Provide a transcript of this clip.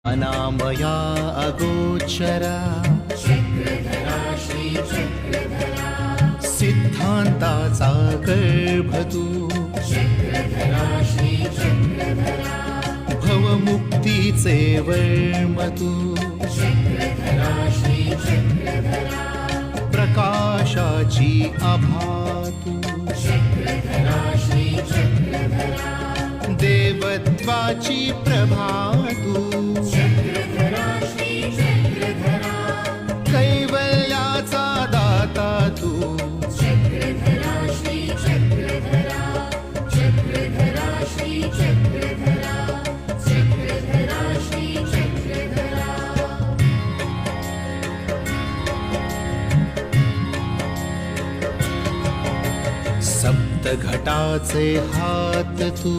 अनामया अगोचरा सिद्धांताचा गर्भ तू भवमुक्तीचे वर्म तू प्रकाशाची आभा तू देवत्वाची प्रभा तू कैवल्याचा दाता तू सप्त घटाचे हात तू